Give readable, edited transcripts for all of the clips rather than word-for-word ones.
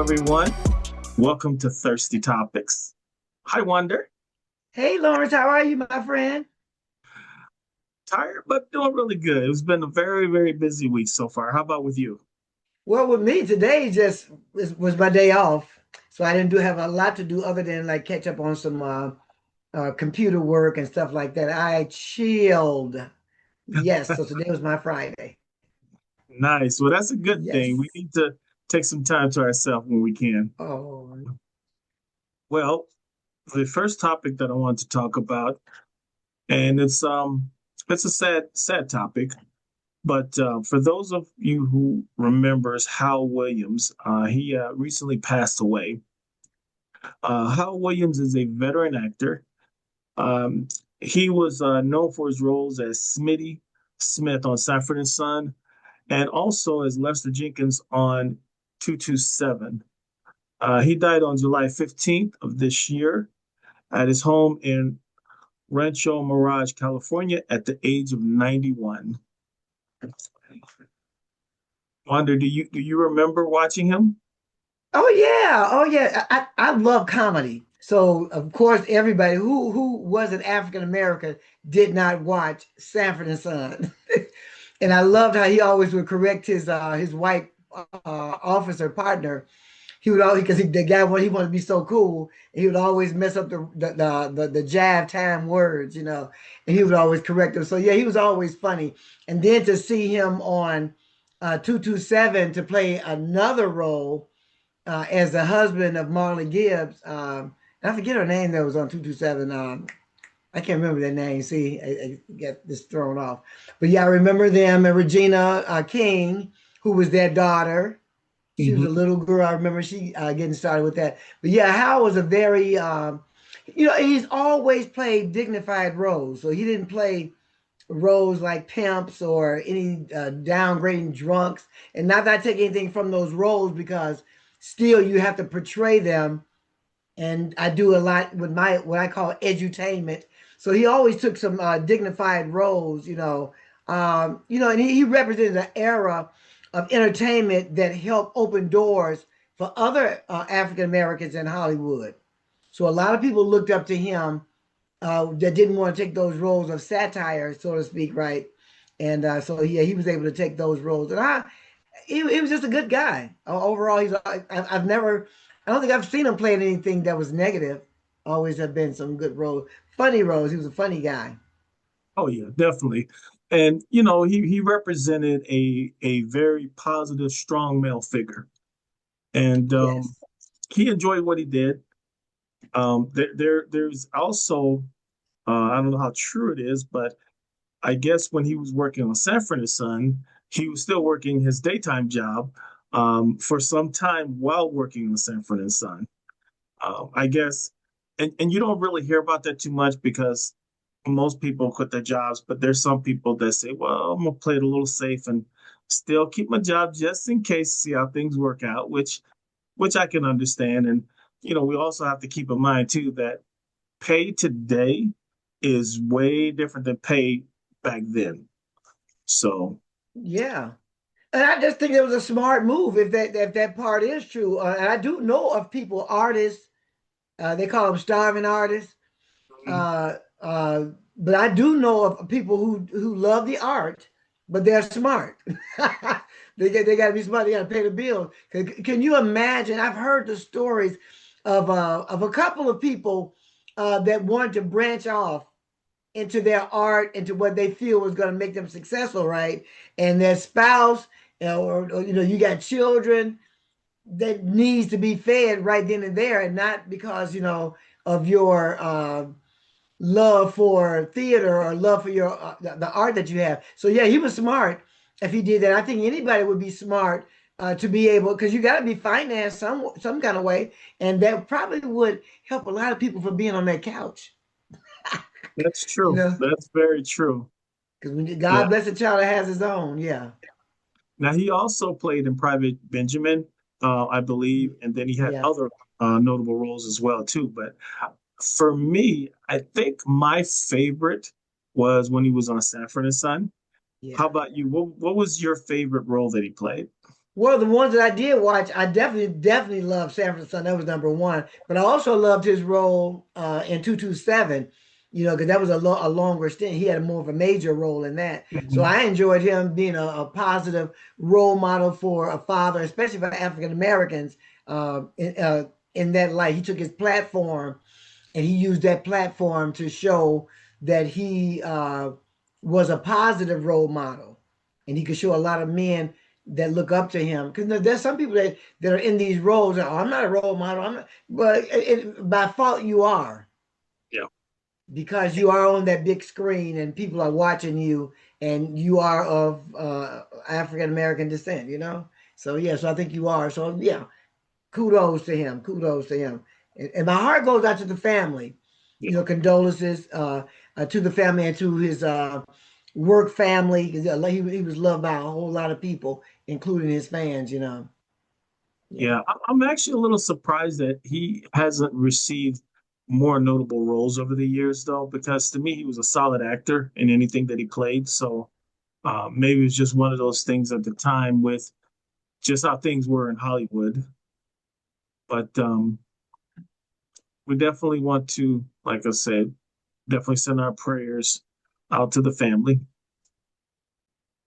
everyone. Welcome to Thirsty Topics. Hi, Wonder. Hey Lawrence, how are you, my friend? Tired, but doing really good. It's been a very, very busy week so far. How about with you? Well, with me today just was my day off, so I didn't do have a lot to do other than like catch up on some computer work and stuff like that. I chilled. Yes, so today was my Friday. Nice. Well, that's a good thing. Yes. We need to take some time to ourselves when we can. Oh, Well, the first topic that I want to talk about, and it's a sad topic, but for those of you who remembers Hal Williams, he recently passed away. Hal Williams is a veteran actor. Um, he was known for his roles as Smitty Smith on Sanford and Son, and also as Lester Jenkins on 227. He died on July 15th of this year at his home in Rancho Mirage, California, at the age of 91. Wonder, do you remember watching him? oh yeah, oh yeah. I love comedy. So of course everybody who was an African American did not watch Sanford and Son. And I loved how he always would correct his white officer partner. He would always because the guy he wanted to be so cool, and he would always mess up the jab time words, and he would always correct him. So yeah, he was always funny. And then to see him on 227 to play another role as the husband of Marley Gibbs. And I forget her name that was on 227. I can't remember their name. See, I get this thrown off. But yeah, I remember them and Regina King, who was their daughter. She was a Hmm. little girl. I remember she getting started with that. But yeah, Hal was a very, he's always played dignified roles. So he didn't play roles like pimps or any downgrading drunks. And not that I take anything from those roles because still you have to portray them, and I do a lot with my what I call edutainment. So he always took some dignified roles, and he represented an era of entertainment that helped open doors for other African Americans in Hollywood. So a lot of people looked up to him that didn't want to take those roles of satire, so to speak, right? And so yeah, he was able to take those roles, and he was just a good guy. Overall, I've never, I don't think I've seen him play in anything that was negative. Always have been some good roles, funny roles. He was a funny guy. Oh yeah, definitely. And he represented a very positive, strong male figure, and Yes. he enjoyed what he did. There's also I don't know how true it is, but I guess when he was working on Sanford and Son, he was still working his daytime job for some time while working on Sanford and Son. I guess, and you don't really hear about that too much because most people quit their jobs, but there's some people that say, well, I'm gonna play it a little safe and still keep my job just in case, see how things work out, which I can understand. And we also have to keep in mind too that pay today is way different than pay back then. So, Yeah. And I just think it was a smart move if that part is true. And I do know of people, artists, they call them starving artists. mm, Uh, uh, but I do know of people who love the art, but they're smart. They got to be smart. They got to pay the bills. Can you imagine? I've heard the stories of a couple of people that wanted to branch off into their art, into what they feel was going to make them successful, right? And their spouse, or you got children that needs to be fed right then and there, and not because of your love for theater or love for your the art that you have. So yeah, he was smart if he did that. I think anybody would be smart to be able, because you got to be financed some kind of way, and that probably would help a lot of people from being on that couch. that's You true. know, That's very true. because when Yeah. God bless a child that has his own, yeah, Now he also played in Private Benjamin, I believe, and then he had yeah, other notable roles as well too. But for me, I think my favorite was when he was on Sanford and Son. How yeah. about you? What was your favorite role that he played? Well, the ones that I did watch, I definitely loved Sanford and Son. That was number one. But I also loved his role in 227, because that was a longer stint. He had more of a major role in that. So Mhm. I enjoyed him being a positive role model for a father, especially for African Americans in that light. He took his platform and he used that platform to show that he was a positive role model, and he could show a lot of men that look up to him. Because there's some people that are in these roles. That, oh, I'm not a role model. I'm not, but by fault you are, Yeah. because you are on that big screen and people are watching you, and you are of African American descent. So yeah, so I think you are. So yeah, kudos to him. Kudos to him. And my heart goes out to the family. Yeah. Condolences to the family and to his work family. He was loved by a whole lot of people, including his fans. Yeah. Yeah. I'm actually a little surprised that he hasn't received more notable roles over the years, though, because to me, he was a solid actor in anything that he played. So maybe it was just one of those things at the time with just how things were in Hollywood. But we definitely want to, like I said, definitely send our prayers out to the family.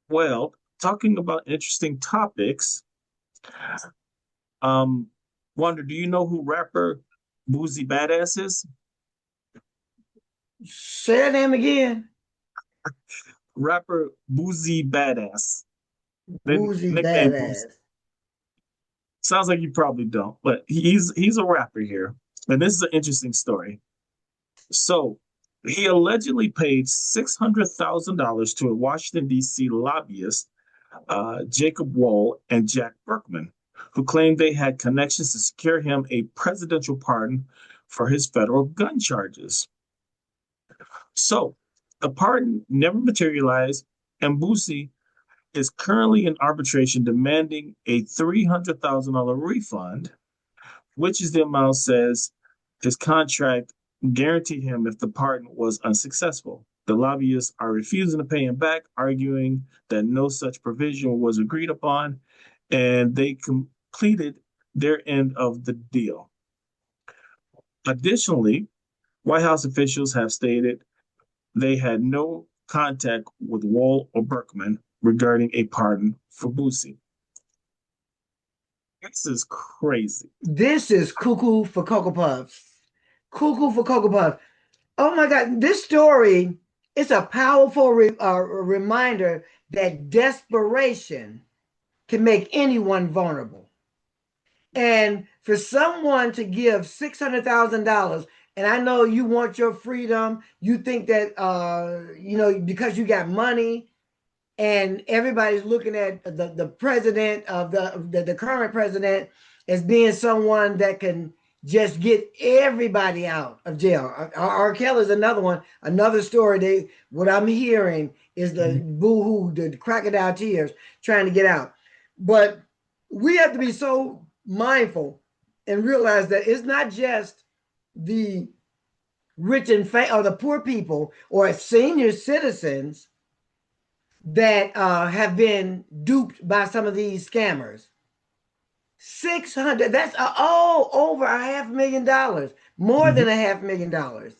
Well, talking about interesting topics, um, Wonder, do you know who rapper Boosie Badazz is? Say that name again. Rapper Boosie Badazz. They Boozy nickname Boosie. Badass. Sounds like you probably don't, but he's a rapper here. And this is an interesting story. So he allegedly paid $600,000 to a Washington, D.C. lobbyist, Jacob Wohl and Jack Berkman, who claimed they had connections to secure him a presidential pardon for his federal gun charges. So the pardon never materialized, and Boosie is currently in arbitration demanding a $300,000 refund, which is the amount says his contract guaranteed him if the pardon was unsuccessful. The lobbyists are refusing to pay him back, arguing that no such provision was agreed upon, and they completed their end of the deal. Additionally, White House officials have stated they had no contact with Wall or Berkman regarding a pardon for Boosie. This is crazy. This is cuckoo for Cocoa Puffs. Cuckoo for Cocoa Puffs. Oh my God, this story is a powerful reminder that desperation can make anyone vulnerable. And for someone to give $600,000, and I know you want your freedom, you think that because you got money, and everybody's looking at the president of the current president as being someone that can just get everybody out of jail. R. Kelly is another one, another story. What I'm hearing is the boo-hoo, the crocodile tears trying to get out. But we have to be so mindful and realize that it's not just the rich and or the poor people or senior citizens that have been duped by some of these scammers. 600, that's over $500,000, more Mhm. than $500,000.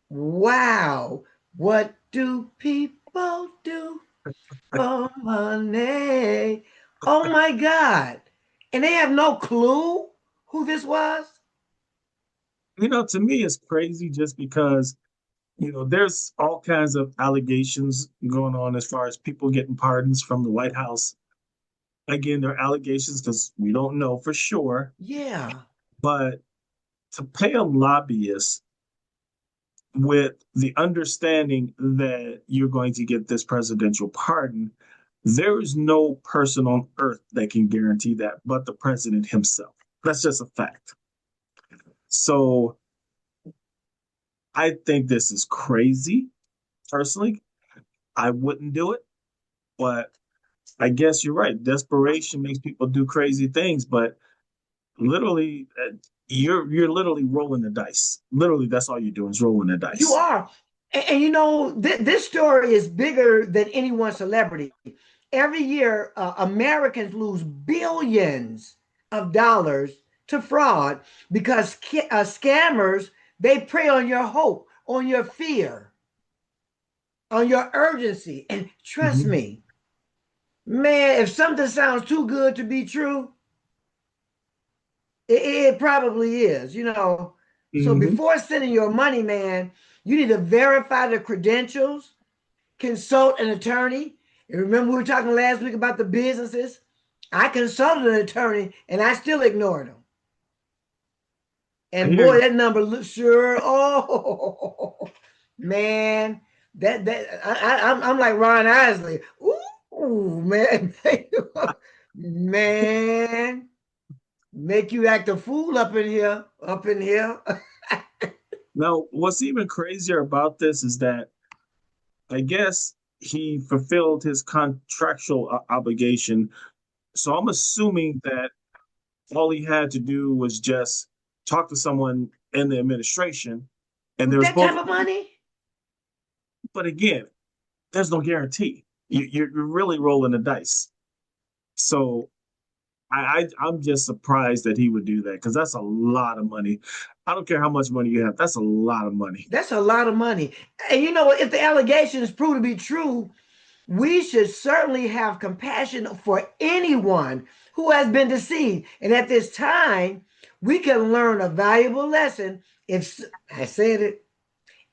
Wow. What do people do for money? Oh my God. And they have no clue who this was? To me, it's crazy just because, there's all kinds of allegations going on as far as people getting pardons from the White House. Again, they're allegations because we don't know for sure, Yeah. but to pay a lobbyist with the understanding that you're going to get this presidential pardon, there is no person on earth that can guarantee that but the president himself. That's just a fact. So I think this is crazy. Personally, I wouldn't do it, but I guess you're right. Desperation makes people do crazy things, but literally, you're literally rolling the dice. Literally, that's all you're doing is rolling the You dice. are. And this story is bigger than any one celebrity. every year, Americans lose billions of dollars to fraud because scammers, they prey on your hope, on your fear, on your urgency. And trust Hmm. me, man, if something sounds too good to be true, it probably is, you know. So Hmm. before sending your money, man, you need to verify the credentials, consult an attorney. And remember, we were talking last week about the businesses. I consulted an attorney and I still ignored him. I And hear boy, you. that number looks sure. Oh man, I'm like Ron Isley. Ooh man, man, make you act a fool up in here, up in here. Now, what's even crazier about this is that I guess he fulfilled his contractual obligation. So I'm assuming that all he had to do was just talk to someone in the administration, and With they're that supposed type of to do it. money, But again, there's no guarantee. You're really rolling the dice. So I'm just surprised that he would do that because that's a lot of money. I don't care how much money you have. That's a lot of money. that's a lot of money. And you know what? If the allegations prove to be true, we should certainly have compassion for anyone who has been deceived. And at this time, we can learn a valuable lesson. If I said it,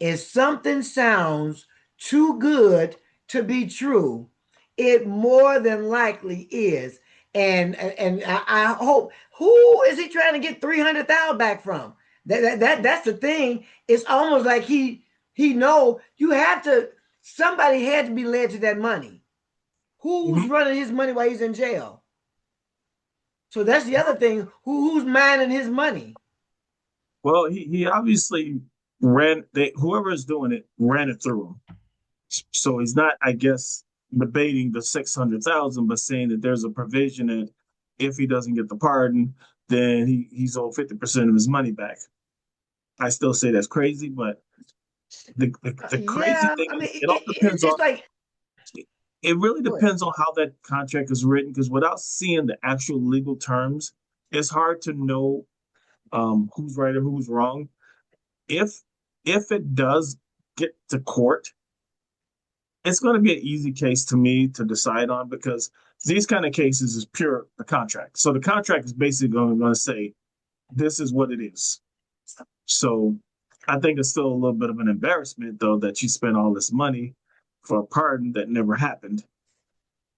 if something sounds too good to be true, it more than likely is. And I hope, who is he trying to get 300,000 back from? That's the thing. It's almost like he know you have to, somebody had to be led to that money. Who's Mhm. running his money while he's in jail? So that's the other thing. Who's minding his money? Well, he obviously whoever is doing it ran it through him. So he's not, I guess, debating the 600,000, but saying that there's a provision that if he doesn't get the pardon, then he's owed 50% of his money back. I still say that's crazy, but the crazy Yeah, thing I mean, is it all depends on it's like, it really go ahead. depends on how that contract is written because without seeing the actual legal terms, it's hard to know who's right or who's wrong. If if it does get to court, it's going to be an easy case to me to decide on because these kind of cases is pure the contract. So the contract is basically going to say this is what it is. So I think it's still a little bit of an embarrassment though that you spent all this money for a pardon that never happened.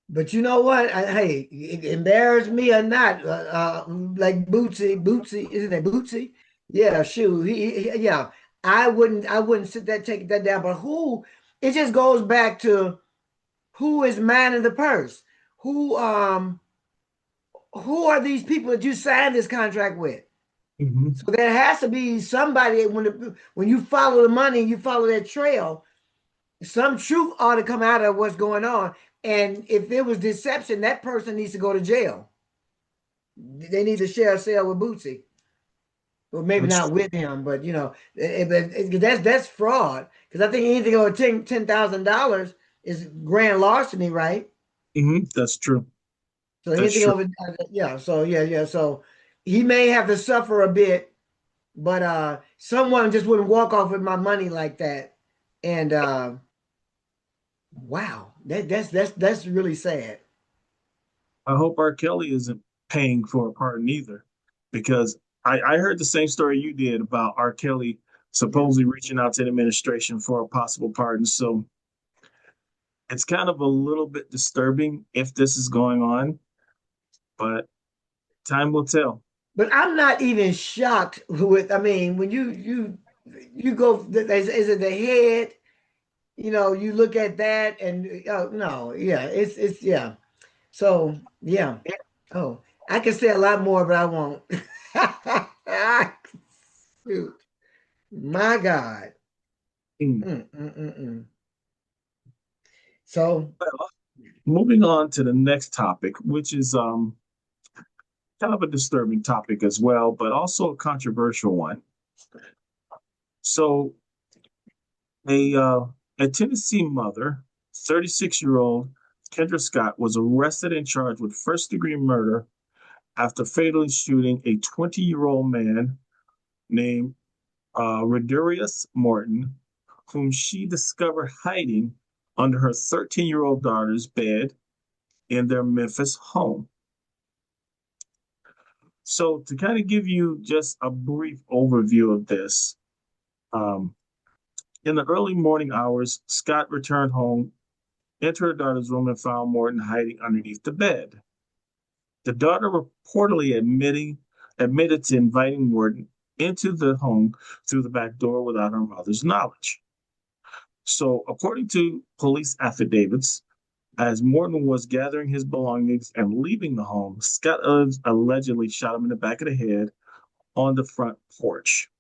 But you know what? Hey, embarrass me or not, like Bootsy, isn't it Bootsy? Yeah, shoot, yeah. I wouldn't sit that take that down. But who? It just goes back to who is manning the purse. Who who are these people that you signed this contract with? Mm-hmm. So there has to be somebody when you follow the money, you follow that trail. Some truth ought to come out of what's going on. And if there was deception, that person needs to go to jail. They need to share a cell with Bootsy. Well, maybe That's not true. with him, but you know, that's fraud. Because I think anything over $10,000 is grand larceny, right? Mm-hmm. That's true. So That's anything true. over, yeah. So yeah. So he may have to suffer a bit, but someone just wouldn't walk off with my money like that. And wow, that's really sad. I hope R. Kelly isn't paying for a pardon either, because I heard the same story you did about R. Kelly Yeah. supposedly reaching out to the administration for a possible pardon. So it's kind of a little bit disturbing if this is going on, but time will tell. But I'm not even shocked with. I mean, when you go, is it the head? You know, you look at that, and no, yeah, it's yeah. So yeah. Oh, I can say a lot more, but I won't. Shoot, my God. Mm. Mm. So Well, moving on to the next topic, which is kind of a disturbing topic as well, but also a controversial one. So a uh, a Tennessee mother, 36-year-old, Kendra Scott, was arrested and charged with first-degree murder after fatally shooting a 20-year-old man named Rodarius Morton, whom she discovered hiding under her 13-year-old daughter's bed in their Memphis home. So, to kind of give you just a brief overview of this, um, in the early morning hours, Scott returned home, entered her daughter's room, and found Morton hiding underneath the bed. The daughter reportedly admitted to inviting Morton into the home through the back door without her mother's knowledge. So, according to police affidavits, as Morton was gathering his belongings and leaving the home, Scott allegedly shot him in the back of the head on the front porch.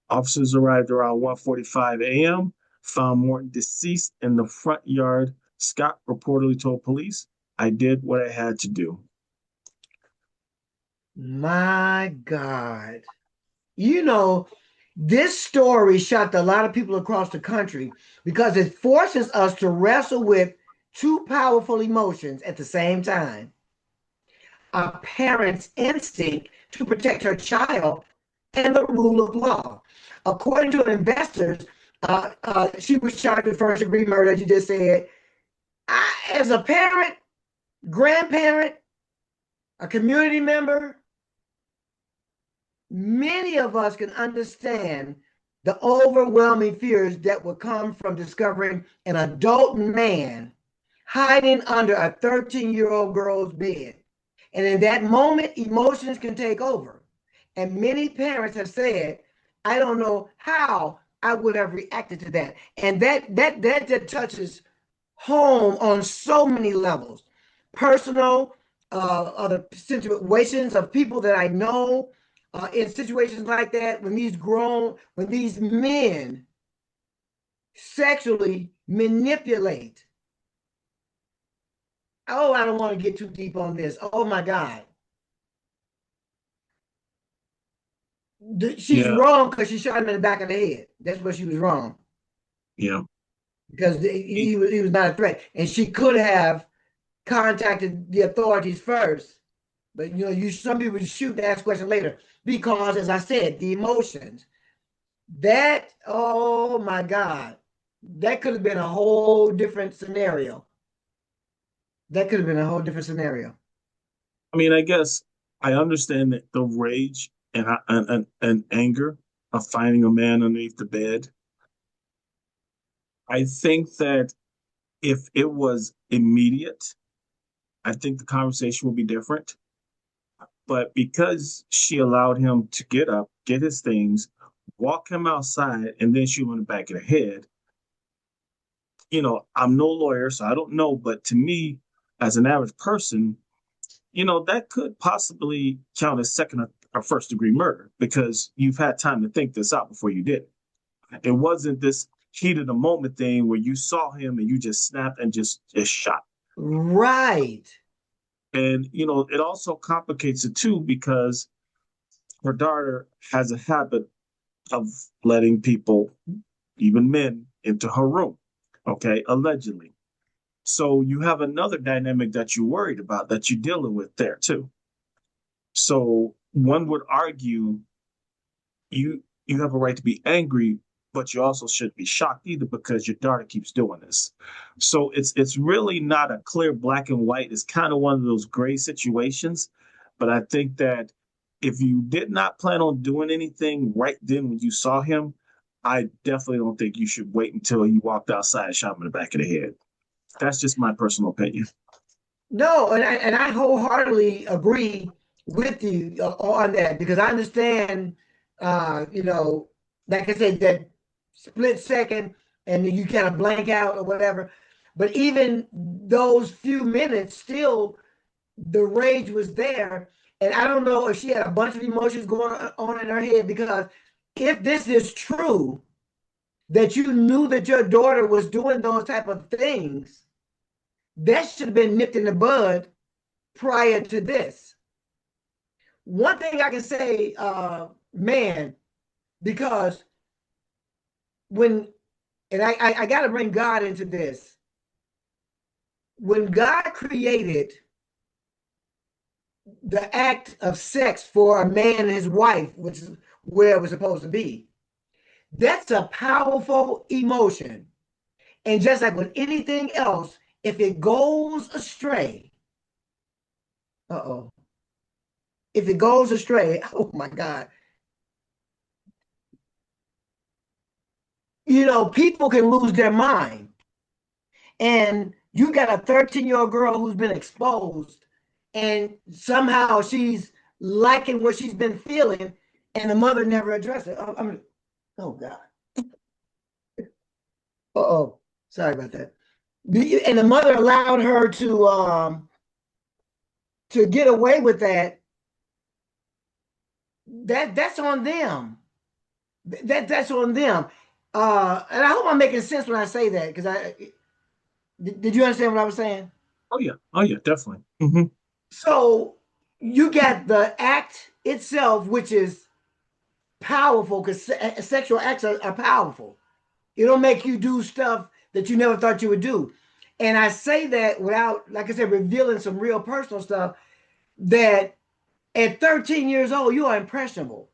Officers arrived around 1:45 a.m., found Morton deceased in the front yard. Scott reportedly told police, "I did what I had to do." My God. You know, this story shocked a lot of people across the country because it forces us to wrestle with two powerful emotions at the same time. A parent's instinct to protect her child and the rule of law. According to investors, she was charged with first degree murder, as you just said. As a parent, grandparent, a community member, many of us can understand the overwhelming fears that would come from discovering an adult man hiding under a 13-year-old girl's bed. And in that moment, emotions can take over. And many parents have said, I don't know how I would have reacted to that. And that just touches home on so many levels. Personal, other situations of people that I know, in situations like that, when these men sexually manipulate. Oh, I don't want to get too deep on this. Oh my God. She's Yeah, wrong because she shot him in the back of the head. That's where she was wrong. yeah, Because he was not a threat. And she could have contacted the authorities first. But some people shoot and ask questions later. Because, as I said, the emotions. That, oh my God, that could have been a whole different scenario. That could have been a whole different scenario. I mean, I guess I understand that the rage and anger of finding a man underneath the bed. I think that if it was immediate, I think the conversation would be different. But because she allowed him to get up, get his things, walk him outside, and then shoot him in the back of the head, I'm no lawyer, so I don't know. But to me, as an average person, that could possibly count as second or first degree murder because you've had time to think this out before you did it. It wasn't this heat of the moment thing where you saw him and you just snapped and just shot. Right. And, it also complicates it too because her daughter has a habit of letting people, even men, into her room, okay, allegedly. So you have another dynamic that you're worried about that you're dealing with there too. So one would argue you have a right to be angry, but you also shouldn't be shocked either because your daughter keeps doing this. So it's really not a clear black and white. It's kind of one of those gray situations. But I think that if you did not plan on doing anything right then when you saw him, I definitely don't think you should wait until he walked outside and shot him in the back of the head. That's just my personal opinion. No, and I wholeheartedly agree with you on that because I understand, like I said, that split second and you kind of blank out or whatever. But even those few minutes, still the rage was there. And I don't know if she had a bunch of emotions going on in her head because if this is true, that you knew that your daughter was doing those type of things, that should have been nipped in the bud prior to this. One thing I can say, man, because when, and I got to bring God into this. when God created the act of sex for a man and his wife, which is where it was supposed to be, that's a powerful emotion. And just like with anything else, if it goes astray, uh-oh, if it goes astray, oh my God, people can lose their mind. And you got a 13-year-old girl who's been exposed, and somehow she's liking what she's been feeling, and the mother never addressed it. Oh God. Uh-oh. Sorry about that. And the mother allowed her to get away with that. That's on them. That's on them. And I hope I'm making sense when I say that, because did you understand what I was saying? Oh yeah, definitely. Hmm. So you got the act itself, which is powerful, because sexual acts are powerful. It'll make you do stuff that you never thought you would do. And I say that without, like I said, revealing some real personal stuff, that at 13 years old, you are impressionable.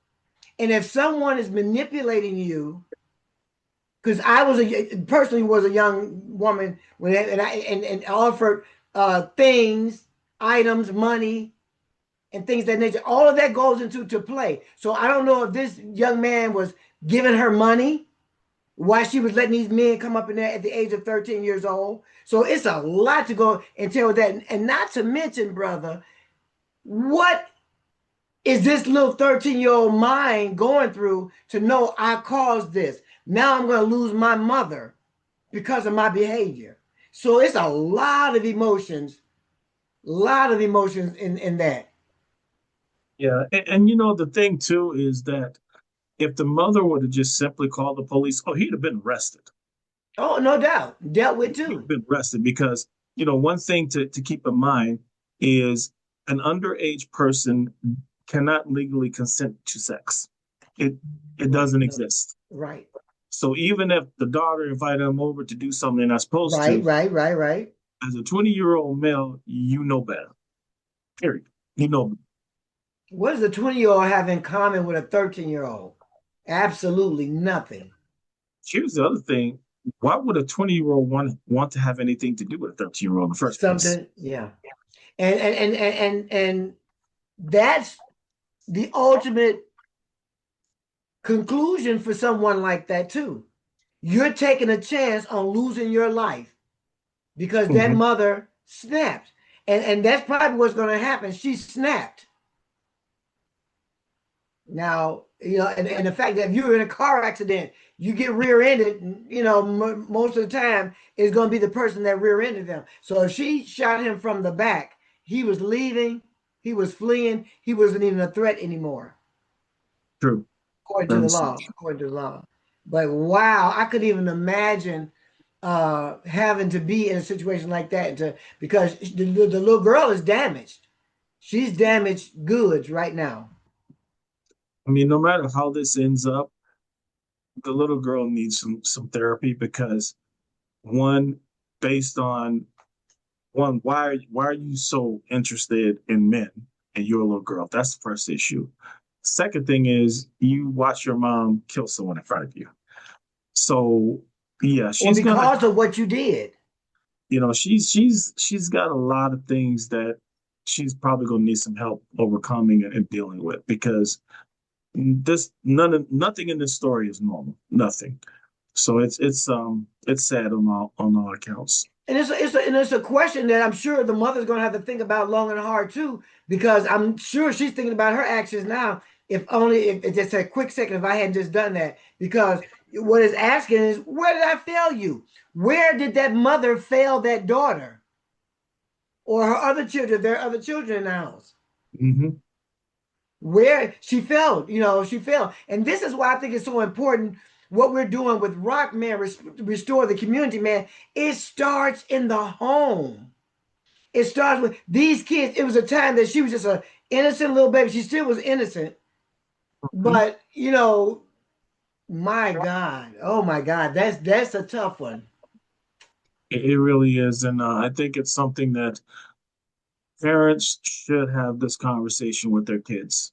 And if someone is manipulating you, because I personally was a young woman when and offered things, items, money, and things of that nature. All of that goes into to play. So I don't know if this young man was giving her money while she was letting these men come up in there at the age of 13 years old. So it's a lot to go and tell that. And not to mention, brother, what is this little 13-year-old mind going through to know I caused this? Now I'm going to lose my mother because of my behavior. So it's a lot of emotions in that. Yeah, and you know the thing too is that if the mother would have just simply called the police, oh, he'd have been arrested. Oh, no doubt. Dealt with He'd have too. been arrested because one thing to keep in mind is an underage person cannot legally consent to sex. It it Right. doesn't No. exist. Right. So even if the daughter invited him over to do something they're not supposed Right. to, Right. Right. Right. as a 20-year-old male, you know better. Period. You know. What does a 20-year-old have in common with a 13-year-old? Absolutely nothing. Here's the other thing. Why would a 20-year-old want to have anything to do with a 13-year-old in the first place? Something, yeah. And that's the ultimate conclusion for someone like that too. You're taking a chance on losing your life because that Hmm. mother snapped. And that's probably what's going to happen. She snapped. Now, and the fact that if you're in a car accident, you get rear-ended, most of the time it's going to be the person that rear-ended them. So if she shot him from the back, he was leaving, he was fleeing, he wasn't even a threat anymore, True. according to That the is so law, true. according to the law. But wow, I couldn't even imagine having to be in a situation like that because the little girl is damaged. She's damaged goods right now. I mean, no matter how this ends up, the little girl needs some therapy because one, based on one, why are you so interested in men and you're a little girl? That's the first issue. Second thing is you watch your mom kill someone in front of you. So yeah, Or she's gonna, because of what you did. she's got a lot of things that she's probably gonna need some help overcoming and dealing with because nothing in this story is normal. Nothing. So it's sad on all accounts. And it's a question that I'm sure the mother's going to have to think about long and hard too, because I'm sure she's thinking about her actions now. If just a quick second, if I hadn't just done that, because what it's asking is, where did I fail you? Where did that mother fail that daughter or her other children? There are other children in the house. Hmm. Where she failed, she failed. And this is why I think it's so important what we're doing with Rock, man, restore the community, man. It starts in the home. It starts with these kids. It was a time that she was just a innocent little baby. She still was innocent, but my God, oh my God, that's a tough one. It really is, and I think it's something that parents should have this conversation with their kids.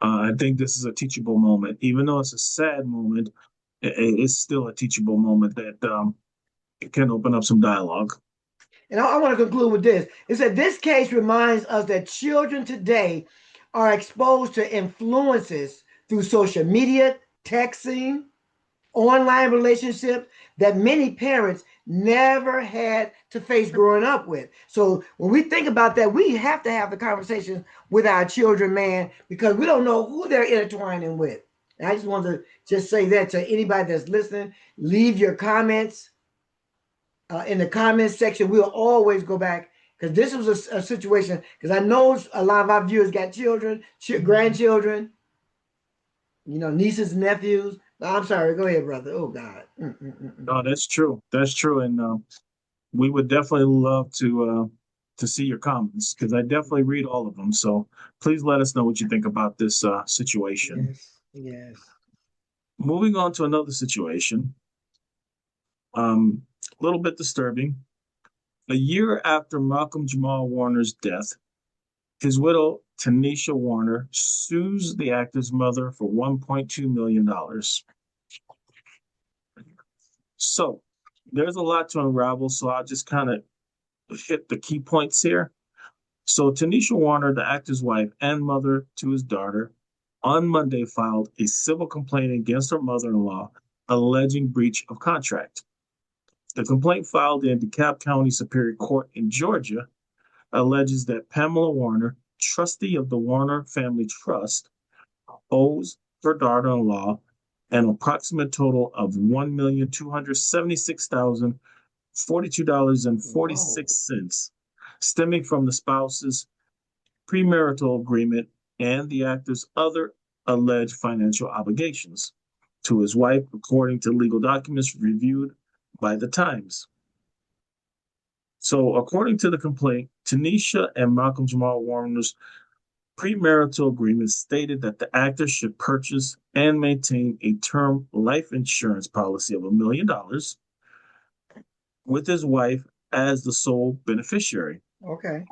I think this is a teachable moment, even though it's a sad moment. It's still a teachable moment that it can open up some dialogue. And I want to conclude with this. It said this case reminds us that children today are exposed to influences through social media, texting, online relationships that many parents never had to face growing up with. So when we think about that, we have to have the conversation with our children, man, because we don't know who they're intertwining with. And I just want to just say that to anybody that's listening. Leave your comments in the comments section. We'll always go back because this was a situation. Because I know a lot of our viewers got children, grandchildren, nieces and nephews. I'm sorry. Go ahead, brother. Oh God. No, that's true. That's true, and we would definitely love to see your comments because I definitely read all of them. So please let us know what you think about this situation. Yes. Yes. Moving on to another situation, a little bit disturbing. A year after Malcolm Jamal Warner's death, his widow, Tanisha Warner, sues the actor's mother for $1.2 million. So there's a lot to unravel, so I'll just kind of hit the key points here. So Tanisha Warner, the actor's wife and mother to his daughter, on Monday filed a civil complaint against her mother-in-law alleging breach of contract. The complaint filed in DeKalb County Superior Court in Georgia alleges that Pamela Warner, trustee of the Warner Family Trust, owes her daughter-in-law an approximate total of Whoa. $1,276,042.46, stemming from the spouse's premarital agreement and the actor's other alleged financial obligations to his wife, according to legal documents reviewed by the Times. So, according to the complaint, Tanisha and Malcolm Jamal Warner's premarital agreement stated that the actor should purchase and maintain a term life insurance policy of $1 million with his wife as the sole beneficiary. Okay.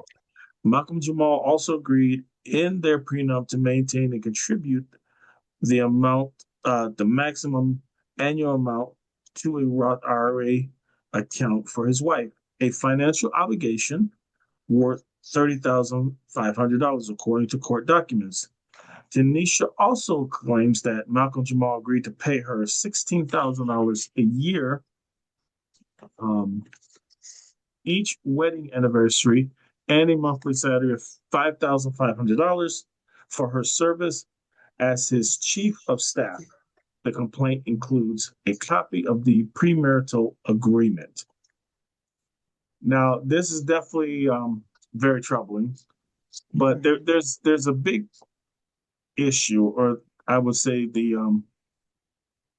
Malcolm Jamal also agreed in their prenup to maintain and contribute the amount, the maximum annual amount to a Roth IRA account for his wife, a financial obligation worth $30,500, according to court documents. Tanisha also claims that Malcolm Jamal agreed to pay her $16,000 a year um, each wedding anniversary and a monthly salary of $5,500 for her service as his chief of staff. The complaint includes a copy of the premarital agreement. Now, this is definitely very troubling, but there's a big issue, or I would say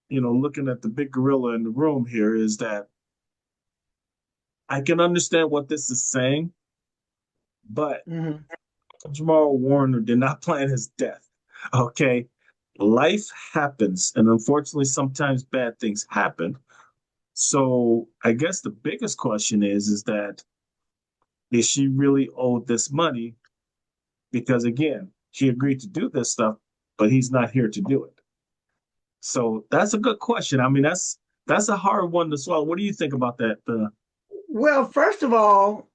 looking at the big gorilla in the room here is that I can understand what this is saying, but Mm-hmm. Jamal Warner did not plan his death. Okay. Life happens, and unfortunately, sometimes bad things happen. So I guess the biggest question is that is she really owed this money? Because again, he agreed to do this stuff, but he's not here to do it. So that's a good question. I mean, that's a hard one to swallow. What do you think about that? Well, first of all,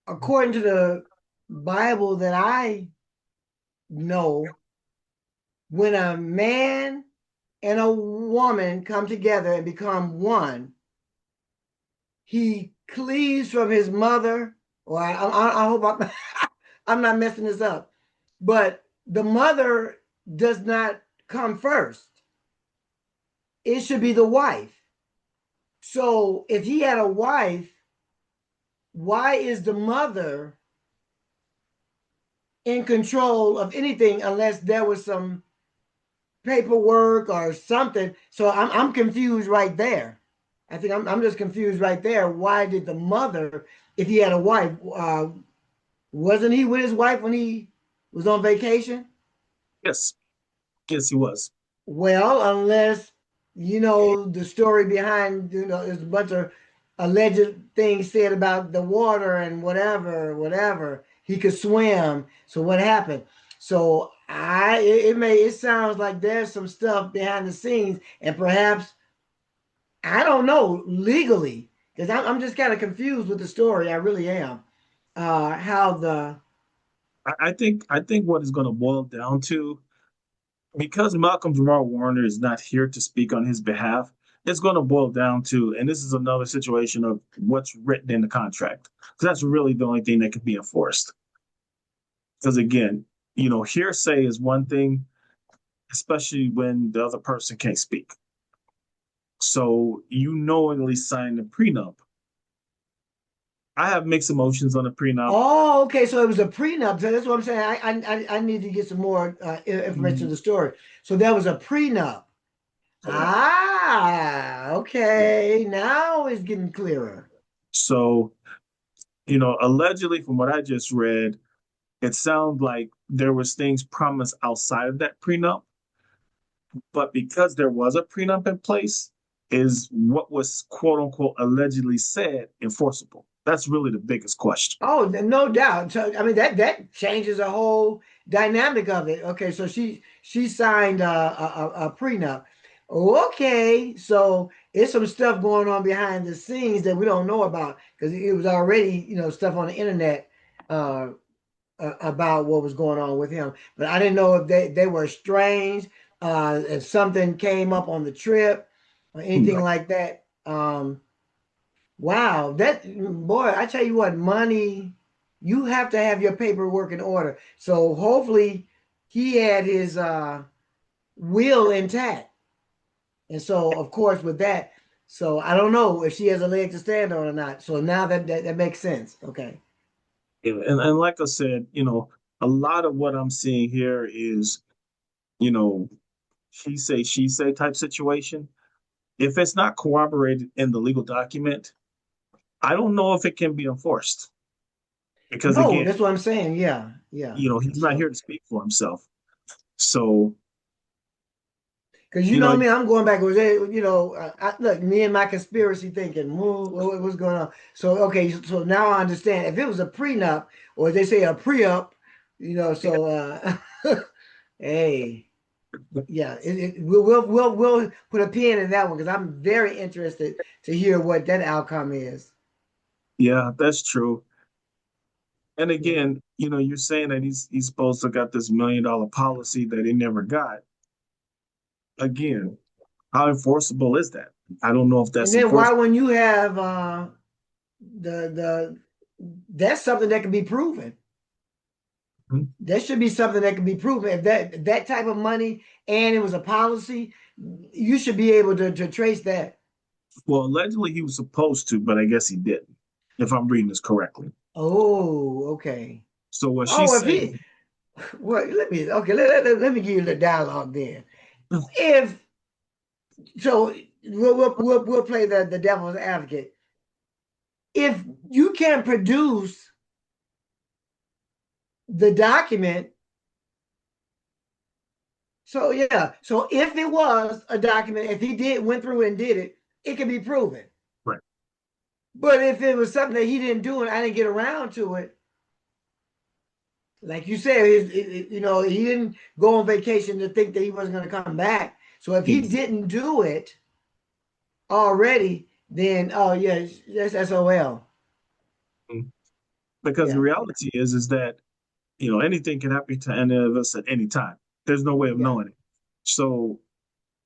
according to the Bible that I know, when a man and a woman come together and become one, he cleaves from his mother, or I hope I'm not messing this up, but the mother does not come first. It should be the wife. So if he had a wife, why is the mother in control of anything unless there was some paperwork or something? So I'm confused right there. I think I'm just confused right there. Why did the mother, if he had a wife, wasn't he with his wife when he was on vacation? Yes, yes, he was. Well, unless the story behind, there's a bunch of alleged things said about the water and whatever, whatever. He could swim. So what happened? So it sounds like there's some stuff behind the scenes, and perhaps I don't know legally because I'm just kind of confused with the story. I really am. How the I think what it's going to boil down to, because Malcolm Jamal Warner is not here to speak on his behalf, it's going to boil down to, and this is another situation of what's written in the contract, because that's really the only thing that can be enforced. Because again, hearsay is one thing, especially when the other person can't speak. So you knowingly signed a prenup. I have mixed emotions on the prenup. Oh, okay. So it was a prenup. So that's what I'm saying. I need to get some more information of Mhm. the story. So there was a prenup. Correct. Ah, Yeah. okay. Now it's getting clearer. So, allegedly, from what I just read, it sounds like there was things promised outside of that prenup, but because there was a prenup in place, is what was quote unquote allegedly said enforceable? That's really the biggest question. Oh, no doubt. So I mean that changes the whole dynamic of it. Okay, so she signed a prenup. Okay, so it's some stuff going on behind the scenes that we don't know about because it was already stuff on the internet uh, about what was going on with him. But I didn't know if they were estranged, if something came up on the trip or anything No. like that. Wow, that boy, I tell you what, money, you have to have your paperwork in order. So hopefully he had his will intact. And so of course with that, so I don't know if she has a leg to stand on or not. So now that makes sense. Okay. And like I said, a lot of what I'm seeing here is, you know, he say, she say type situation. If it's not corroborated in the legal document, I don't know if it can be enforced. Because No, again, that's what I'm saying. Yeah, yeah. he's not So here to speak for himself. So, because you you know know, me, I'm going back. Look, me and my conspiracy thinking. What's going on? So okay, so now I understand. If it was a prenup, or they say a pre-up, so hey, yeah, we'll put a pin in that one because I'm very interested to hear what that outcome is. yeah, that's true. And Yeah. again, you're saying that he's supposed to got this $1 million policy that he never got. Again, how enforceable is that? I don't know if And that's then why enforceable. when you have the that's something that can be proven. Mhm. There should be something that can be proven. If that type of money and it was a policy, you should be able to trace that. Well, allegedly he was supposed to, but I guess he didn't, if I'm reading this correctly. Oh, okay. So what Oh, she's if he saying, well, let me give you the dialogue then. If so, we'll play the devil's advocate. If you can produce the document, so yeah, so if it was a document, if he did went through and did it, it can be proven. right? But if it was something that he didn't do and I didn't get around to it, like you said, he didn't go on vacation to think that he wasn't going to come back. So if he Exactly. didn't do it already, then oh yeah, that's SOL. Because the Yeah, reality is that anything can happen to any of us at any time. There's no way of yeah, knowing it. So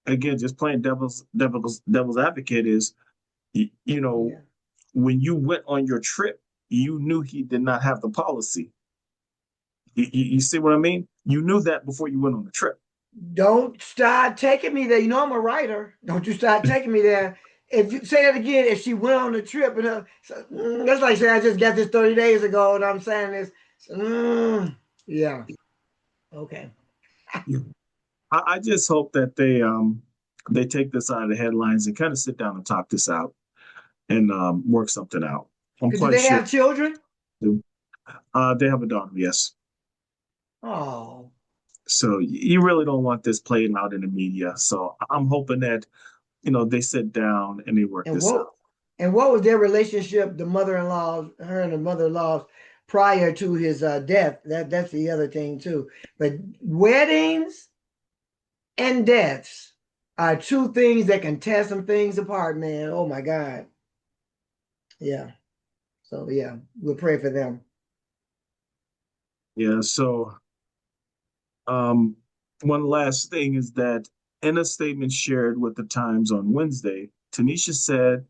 again, just playing devil's advocate is, you know, yeah. when you went on your trip, you knew he did not have the policy. You see what I mean? You knew that before you went on the trip. Don't start taking me there. You know I'm a writer. Don't you start taking me there. If you say that again, if she went on the trip and that's like saying I just got this 30 days ago and I'm saying this. Yeah. Okay. Yeah. I just hope that they take this out of the headlines and kind of sit down and talk this out and work something out. I'm Do quite they sure have children? they have a daughter, yes. Oh, So you really don't want this playing out in the media. So I'm hoping that they sat down and they worked And this out. what was their relationship, the mother-in-law, her and the mother-in-law, prior to his death? That's the other thing too. But weddings and deaths are two things that can tear some things apart, man. Oh my God. Yeah. So yeah, we'll pray for them. Yeah. So um, one last thing is that in a statement shared with the Times on Wednesday, Tanisha said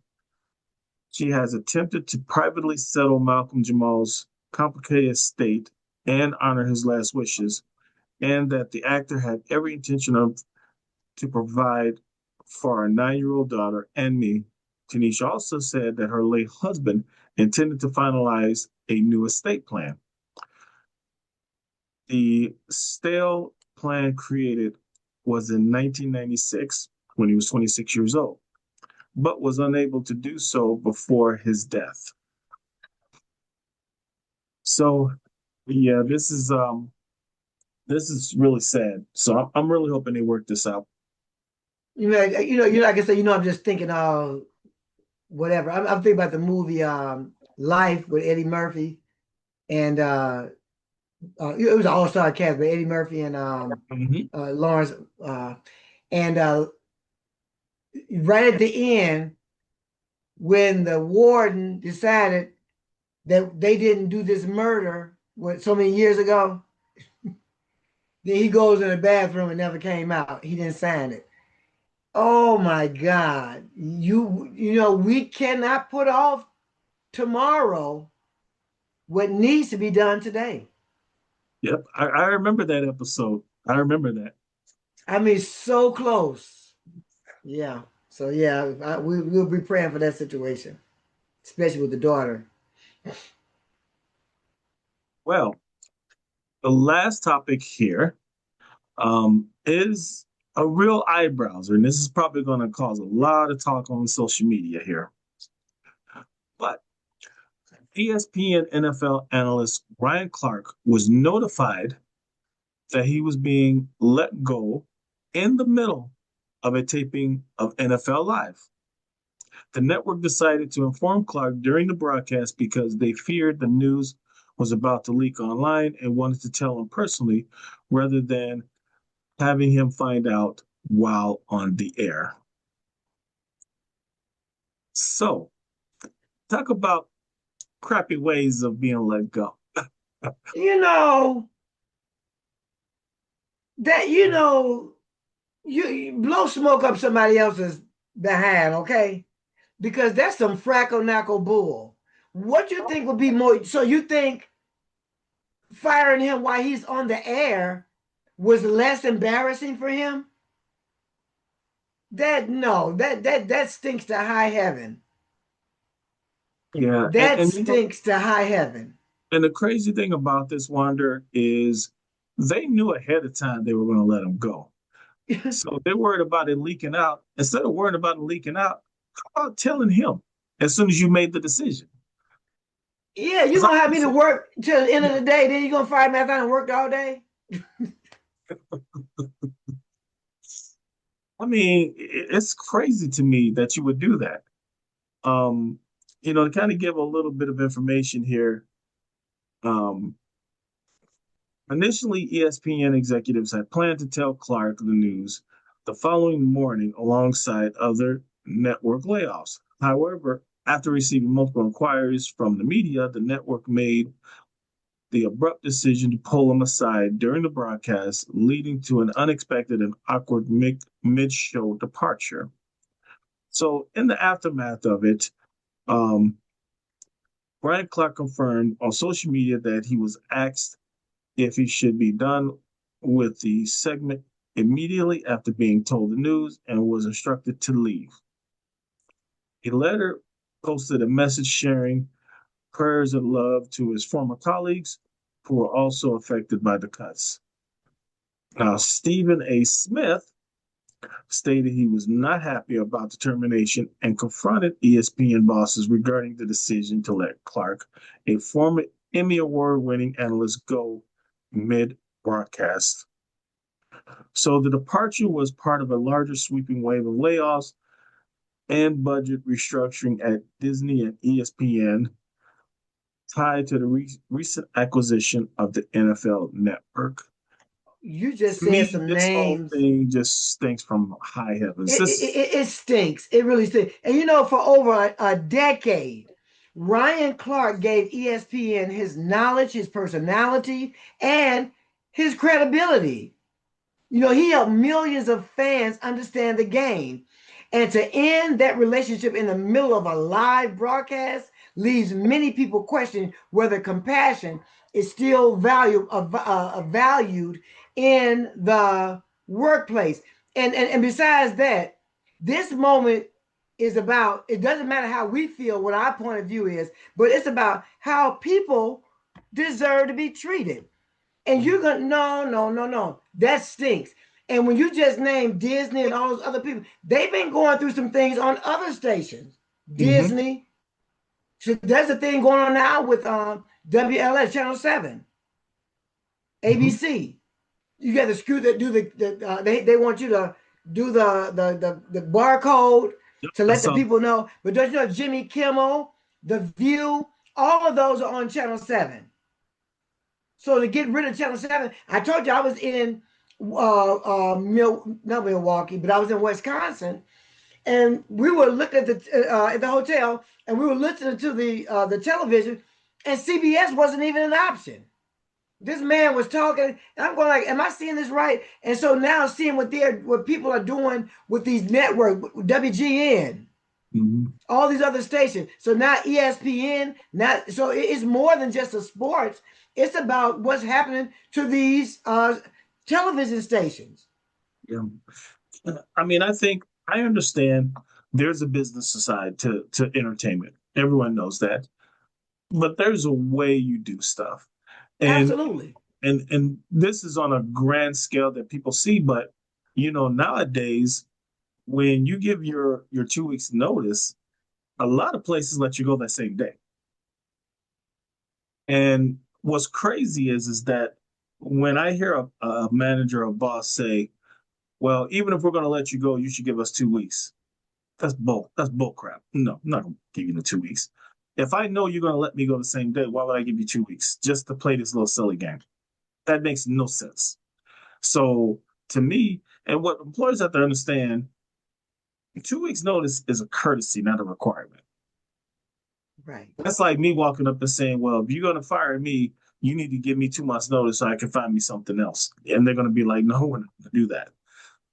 she has attempted to privately settle Malcolm Jamal's complicated estate and honor his last wishes, and that the actor had every intention of to provide for our 9-year old daughter and me. Tanisha also said that her late husband intended to finalize a new estate plan. The stale plan created was in 1996 when he was 26 years old, but was unable to do so before his death. So, yeah, this is really sad. So I'm really hoping they work this out. Like I said, I'm just thinking, whatever. I'm thinking about the movie Life with Eddie Murphy, and it was an all-star cast, but Eddie Murphy and Mhm. Lawrence, and right at the end, when the warden decided that they didn't do this murder so many years ago, then he goes in the bathroom and never came out. He didn't sign it. Oh my God. We cannot put off tomorrow what needs to be done today. Yep, I remember that episode. I remember that. I mean, so close. Yeah. So yeah, we'll be praying for that situation, especially with the daughter. Well, the last topic here is a real eyebrowser, and this is probably going to cause a lot of talk on social media here. But ESPN NFL analyst Ryan Clark was notified that he was being let go in the middle of a taping of NFL Live. The network decided to inform Clark during the broadcast because they feared the news was about to leak online and wanted to tell him personally rather than having him find out while on the air. So, talk about crappy ways of being let go. You know that you blow smoke up somebody else's behind, okay? Because that's some frackle knuckle bull. What you think would be more? So you think firing him while he's on the air was less embarrassing for him? That no, that stinks to high heaven. Yeah, and, That and you know, stinks to high heaven. and the crazy thing about this, Wander, is they knew ahead of time they were going to let him go. So they're worried about it leaking out. Instead of worrying about it leaking out, how about telling him as soon as you made the decision? Yeah, you're Because gonna have me to honestly, work till the end of yeah, the day, then you're gonna fire me after I worked all day. I mean, it's crazy to me that you would do that. Um, to kind of give a little bit of information here. Um, Initially, ESPN executives had planned to tell Clark the news the following morning alongside other network layoffs. However, after receiving multiple inquiries from the media, the network made the abrupt decision to pull him aside during the broadcast, leading to an unexpected and awkward mid show departure. So, in the aftermath of it, um, Brian Clark confirmed on social media that he was asked if he should be done with the segment immediately after being told the news and was instructed to leave. He later posted a message sharing prayers of love to his former colleagues who were also affected by the cuts. Now, Stephen A. Smith stated he was not happy about the termination and confronted ESPN bosses regarding the decision to let Clark, a former Emmy Award winning analyst, go mid broadcast. So the departure was part of a larger sweeping wave of layoffs and budget restructuring at Disney and ESPN tied to the recent acquisition of the NFL Network. You just To said me, some this whole names. thing just stinks from high heavens. It, This, it, it stinks. It really stinks. And you know, for over a decade, Ryan Clark gave ESPN his knowledge, his personality, and his credibility. You know, he helped millions of fans understand the game. And to end that relationship in the middle of a live broadcast leaves many people questioning whether compassion is still valued in the workplace. And besides that, this moment is about, it doesn't matter how we feel, what our point of view is, but it's about how people deserve to be treated. And you're going, no, no, no, no. That stinks. And when you just name Disney and all those other people, they've been going through some things on other stations. mm-hmm, Disney. So there's a thing going on now with WLS Channel 7, mm-hmm. ABC. You got the screw that do they want you to do the barcode Yep, to I let the saw. people know. But don't you know Jimmy Kimmel, The View, all of those are on Channel 7. So to get rid of Channel 7, I told you I was in not Milwaukee, but I was in Wisconsin, and we were looking at the hotel, and we were listening to the television, and CBS wasn't even an option. This man was talking, and I'm going like, "Am I seeing this right?" And so now seeing what people are doing with these networks, WGN, Mm-hmm. all these other stations. So now ESPN, now so it's more than just the sports. It's about what's happening to these television stations. Yeah. I mean, I think I understand there's a business side to entertainment. Everyone knows that. But there's a way you do stuff. And Absolutely. and this is on a grand scale that people see, but nowadays when you give your 2 weeks notice, a lot of places let you go that same day. And what's crazy is that when I hear a manager or boss say, well, even if we're going to let you go, you should give us 2 weeks. That's bull crap. No, I'm not gonna give you the 2 weeks. If I know you're gonna let me go the same day, why would I give you 2 weeks just to play this little silly game? That makes no sense. So to me, and what employers have to understand, 2 weeks notice is a courtesy, not a requirement. Right. That's like me walking up and saying, well, if you're gonna fire me, you need to give me 2 months notice so I can find me something else. And they're gonna be like, no, we're not gonna do that.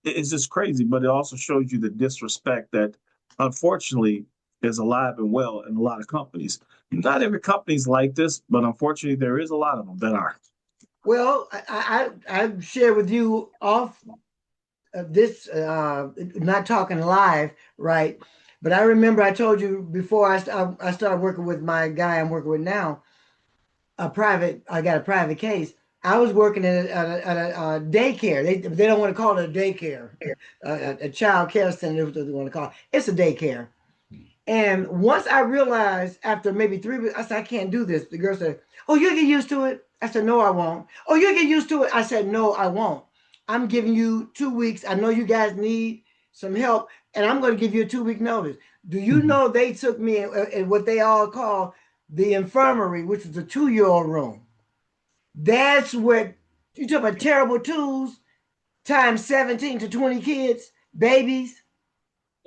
It's just crazy, but it also shows you the disrespect that unfortunately is alive and well in a lot of companies. Not every company's like this, but unfortunately there is a lot of them that are. Well, I shared with you off this, not talking live, right? But I remember I told you before I started working with my guy I'm working with now, I got a private case. I was working at a daycare. They don't want to call it a daycare, a child care center is what they want to call it. It's a daycare. And once I realized after maybe 3 weeks, I said, I can't do this. The girl said, oh, you'll get used to it. I said, no, I won't. Oh, you'll get used to it. I said, no, I won't. I'm giving you 2 weeks. I know you guys need some help, and I'm going to give you a 2 week notice. Do you Mhm. know they took me in what they all call the infirmary, which is a 2-year-old room? That's what you talk about terrible twos times 17 to 20 kids, babies.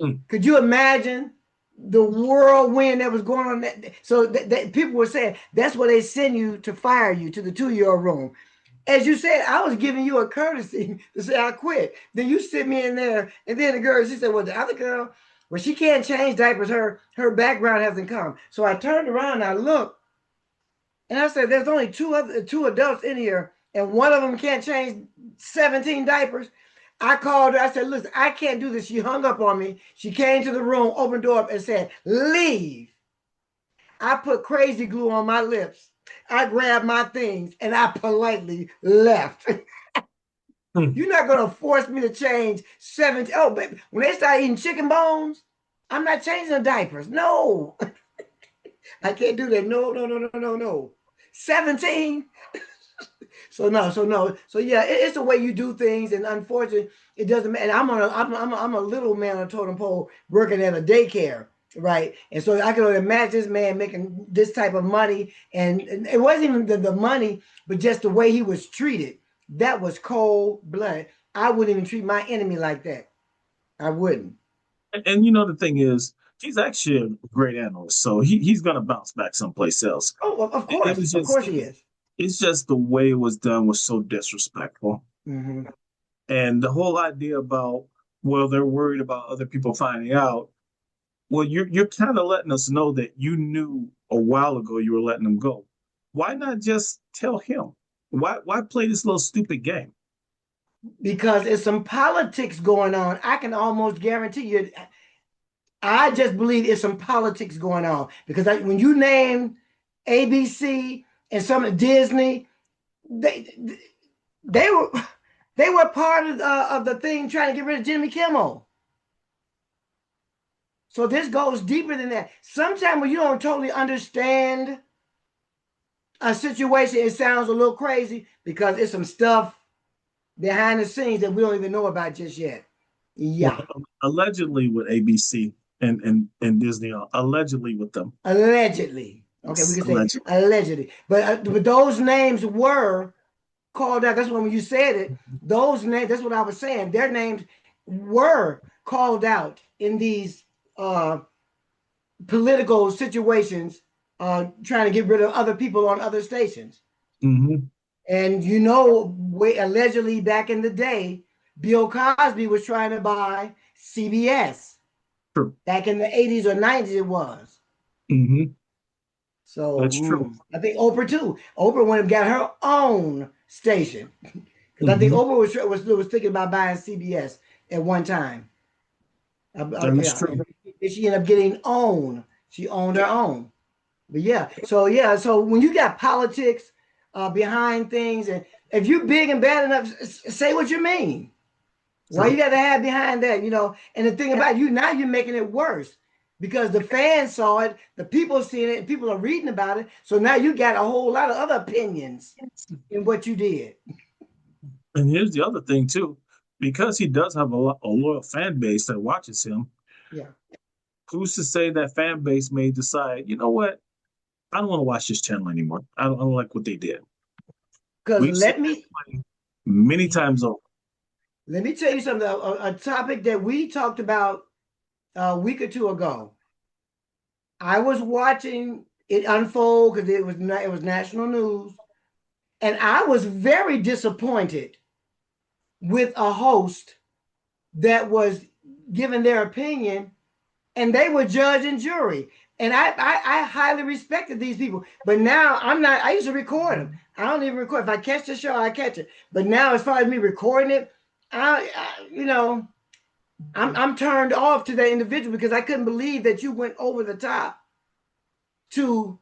Mm. Could you imagine the whirlwind that was going on? So people were saying that's why they send you to fire you to the 2-year-old room. As you said, I was giving you a courtesy to say I quit. Then you sit me in there, and then the girl, she said, well, the other girl, well, she can't change diapers. Her background hasn't come. So I turned around and I looked, and I said, there's only two adults in here, and one of them can't change 17 diapers. I called her. I said, listen, I can't do this. She hung up on me. She came to the room, opened the door up, and said, leave. I put crazy glue on my lips. I grabbed my things and I politely left. Mm. You're not going to force me to change 17. Oh, baby, when they start eating chicken bones, I'm not changing the diapers. No, I can't do that. No, no, no, no, no, no. 17. So yeah, it's the way you do things, and unfortunately, it doesn't. And I'm a little man on a totem pole working at a daycare, right? And so I can only imagine this man making this type of money, and it wasn't even the money, but just the way he was treated. That was cold blood. I wouldn't even treat my enemy like that. I wouldn't. And you know the thing is, he's actually a great analyst, so he's gonna bounce back someplace else. Oh, It was of just course he is. it's just the way it was done was so disrespectful. Hmm. And the whole idea about, well, they're worried about other people finding out. Well, you're kind of letting us know that you knew a while ago you were letting them go. Why not just tell him? Why play this little stupid game? Because there's some politics going on. I can almost guarantee you. I just believe there's some politics going on because when you name ABC and some of Disney, they they were they were part of the thing trying to get rid of Jimmy Kimmel. So this goes deeper than that. Sometimes when you don't totally understand a situation, it sounds a little crazy because it's some stuff behind the scenes that we don't even know about just yet. Well, Yeah. allegedly with ABC and Disney, allegedly with them. Allegedly. Okay, we Yes, can say allegedly. allegedly. But those names were called out. That's when you said it. Those names, that's what I was saying. Their names were called out in these political situations, trying to get rid of other people on other stations. Hmm. And allegedly back in the day, Bill Cosby was trying to buy CBS. True. Back in the 80s or 90s, it was. Hmm. So That's true. I think Oprah too. Oprah went and got her own station because I think Hmm. Oprah was thinking about buying CBS at one time. That is Yeah, true. and she ended up getting own. She owned her own. But so when you got politics behind things, and if you're big and bad enough, say what you mean. Why you True. got to have behind that, And the thing about you now, you're making it worse because the fans saw it, the people seen it, and people are reading about it. So now you got a whole lot of other opinions in what you did. And here's the other thing too, because he does have a loyal fan base that watches him. Yeah. Who's to say that fan base may decide, you know what? I don't want to watch this channel anymore. I don't like what they did. Because We've seen that play many times over. let me tell you something. A topic that we talked about a week or two ago. I was watching it unfold because it was national news, and I was very disappointed with a host that was giving their opinion, and they were judge and jury. And I highly respected these people, but now I'm not. I used to record them. I don't even record. If I catch the show, I catch it. But now, as far as me recording it, I'm turned off to that individual because I couldn't believe that you went over the top to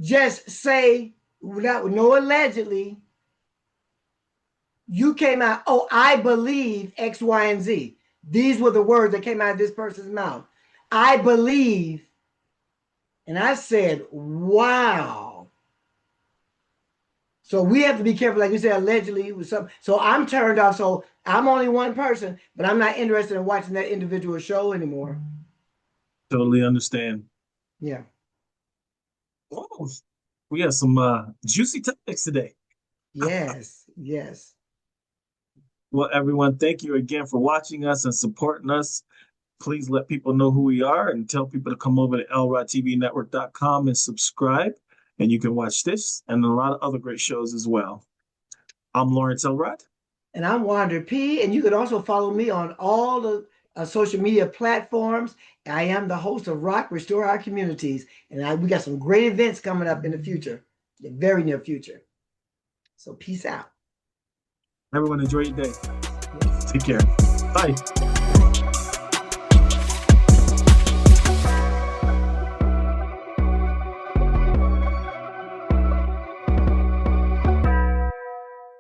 just say without no allegedly. You came out, oh, I believe X, Y, and Z. These were the words that came out of this person's mouth. I believe. And I said, wow. So we have to be careful, like you said, allegedly with some. So I'm turned off. So I'm only one person, but I'm not interested in watching that individual show anymore. Totally understand. Yeah. Oh, we have some juicy topics today. Yes. Yes. Well, everyone, thank you again for watching us and supporting us. Please let people know who we are and tell people to come over to lrodtvnetwork.com and subscribe. And you can watch this and a lot of other great shows as well. I'm Lawrence Elrod. And I'm Wander P. And you can also follow me on all the social media platforms. I am the host of Rock Restore Our Communities. And we got some great events coming up in the future, the very near future. So peace out. Everyone, enjoy your day. Take care. Bye.